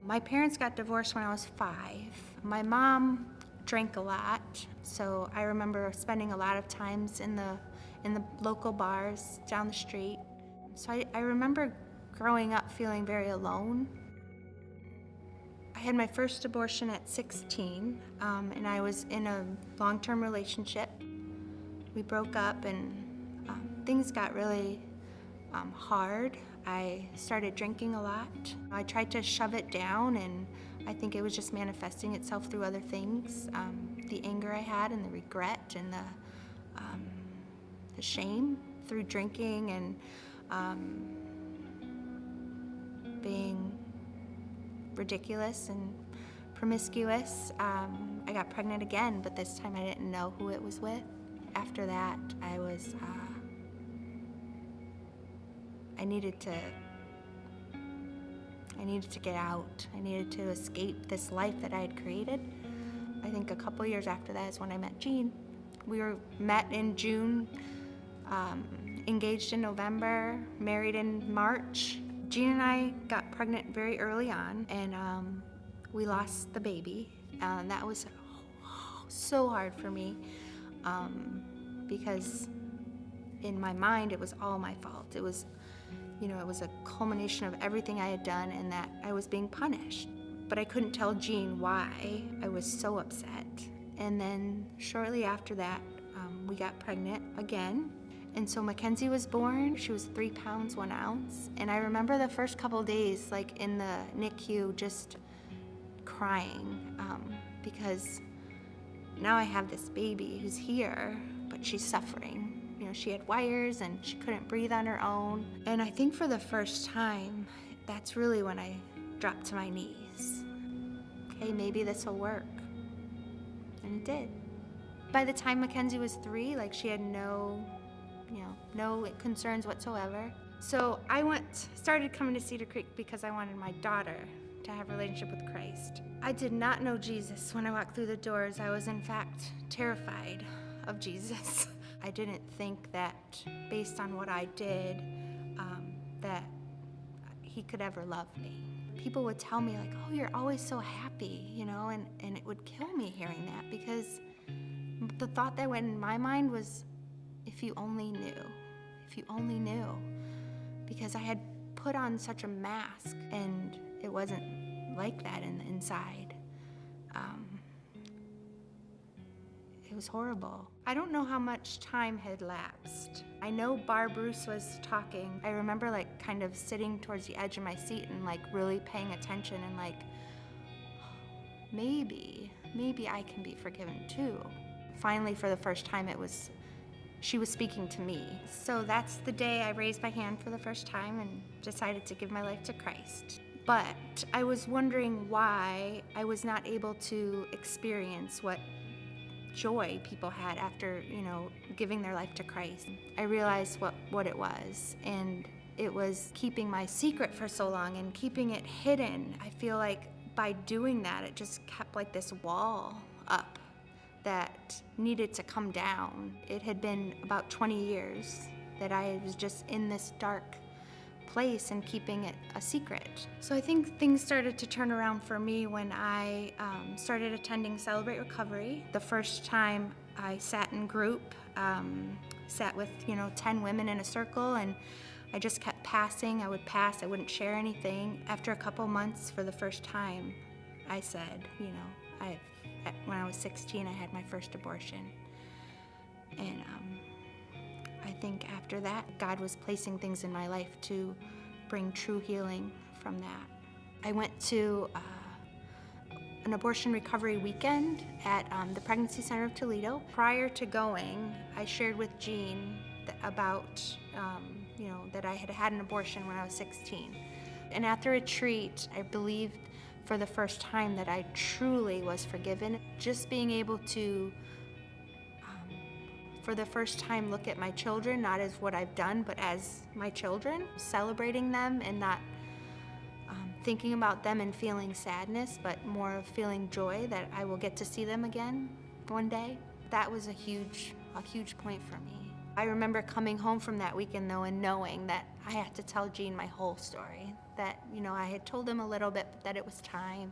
My parents got divorced when I was 5. My mom drank a lot, so I remember spending a lot of times in the local bars down the street. So I remember growing up feeling very alone. I had my first abortion at 16, and I was in a long-term relationship. We broke up, and things got really hard. I started drinking a lot. I tried to shove it down, and I think it was just manifesting itself through other things. The anger I had, and the regret, and the shame through drinking, and being ridiculous and promiscuous. I got pregnant again, but this time I didn't know who it was with. After that, I needed to get out. I needed to escape this life that I had created. I think a couple years after that is when I met Gene. We were met in June, engaged in November, married in March. Gene and I got pregnant very early on, and we lost the baby. That was so hard for me because in my mind it was all my fault. It was a culmination of everything I had done, and that I was being punished. But I couldn't tell Gene why I was so upset. And then shortly after that, we got pregnant again. And so Mackenzie was born. She was 3 pounds, 1 ounce. And I remember the first couple days, like in the NICU, just crying because now I have this baby who's here, but she's suffering. She had wires and she couldn't breathe on her own. And I think for the first time, that's really when I dropped to my knees. Okay, maybe this will work. And it did. By the time Mackenzie was 3, she had no concerns whatsoever. So I started coming to CedarCreek because I wanted my daughter to have a relationship with Christ. I did not know Jesus when I walked through the doors. I was in fact terrified of Jesus. I didn't think that based on what I did, that he could ever love me. People would tell me oh, you're always so happy, and it would kill me hearing that, because the thought that went in my mind was, if you only knew, because I had put on such a mask and it wasn't like that in the inside. It was horrible. I don't know how much time had lapsed. I know Barb Bruce was talking. I remember kind of sitting towards the edge of my seat and really paying attention and maybe I can be forgiven too. Finally, for the first time, she was speaking to me. So that's the day I raised my hand for the first time and decided to give my life to Christ. But I was wondering why I was not able to experience what joy people had after, giving their life to Christ. I realized what it was, and it was keeping my secret for so long and keeping it hidden. I feel like by doing that, it just kept this wall up that needed to come down. It had been about 20 years that I was just in this dark place and keeping it a secret. So I think things started to turn around for me when I started attending Celebrate Recovery. The first time I sat in group, sat with 10 women in a circle, and I just kept passing. I would pass, I wouldn't share anything. After a couple months, for the first time, I said, when I was 16, I had my first abortion. And I think after that, God was placing things in my life to bring true healing from that. I went to an abortion recovery weekend at the Pregnancy Center of Toledo. Prior to going, I shared with Gene about, that I had had an abortion when I was 16. And at the retreat, I believed for the first time that I truly was forgiven. Just being able to, for the first time, look at my children, not as what I've done, but as my children, celebrating them and not thinking about them and feeling sadness, but more of feeling joy that I will get to see them again one day. That was a huge point for me. I remember coming home from that weekend though and knowing that I had to tell Gene my whole story. that, I had told him a little bit, but that it was time.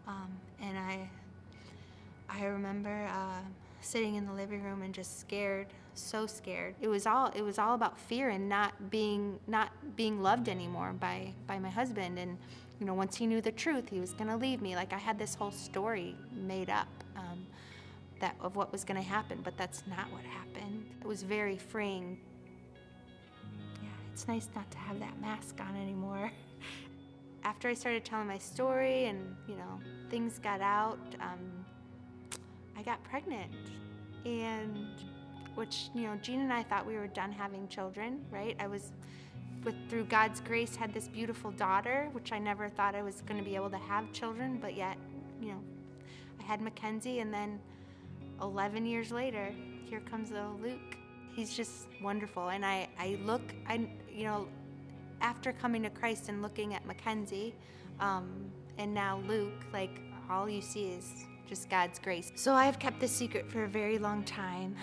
And I remember sitting in the living room and just scared, so scared. It was all about fear and not being loved anymore by my husband. And once he knew the truth, he was gonna leave me. Like, I had this whole story made up that of what was gonna happen, but that's not what happened. It was very freeing. Yeah, it's nice not to have that mask on anymore. After I started telling my story and things got out, I got pregnant, and which Gene and I thought we were done having children, right? I was through God's grace had this beautiful daughter, which I never thought I was going to be able to have children, but yet I had Mackenzie, and then 11 years later, here comes little Luke. He's just wonderful, and I after coming to Christ and looking at Mackenzie, and now Luke, like, all you see is just God's grace. So I've kept this secret for a very long time,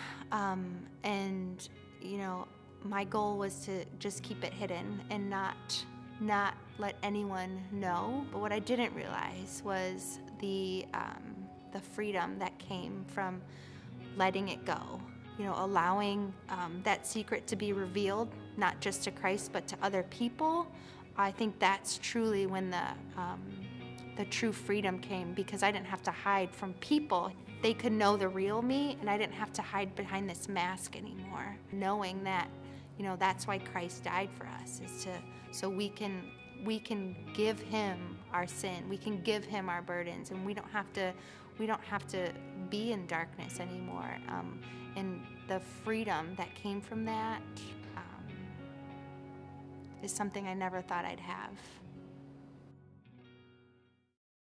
and my goal was to just keep it hidden and not let anyone know. But what I didn't realize was the freedom that came from letting it go. Allowing that secret to be revealed, not just to Christ, but to other people. I think that's truly when the true freedom came, because I didn't have to hide from people. They could know the real me, and I didn't have to hide behind this mask anymore. Knowing that, that's why Christ died for us, is so we can give him our sin, we can give him our burdens, and we don't have to be in darkness anymore. And the freedom that came from that is something I never thought I'd have.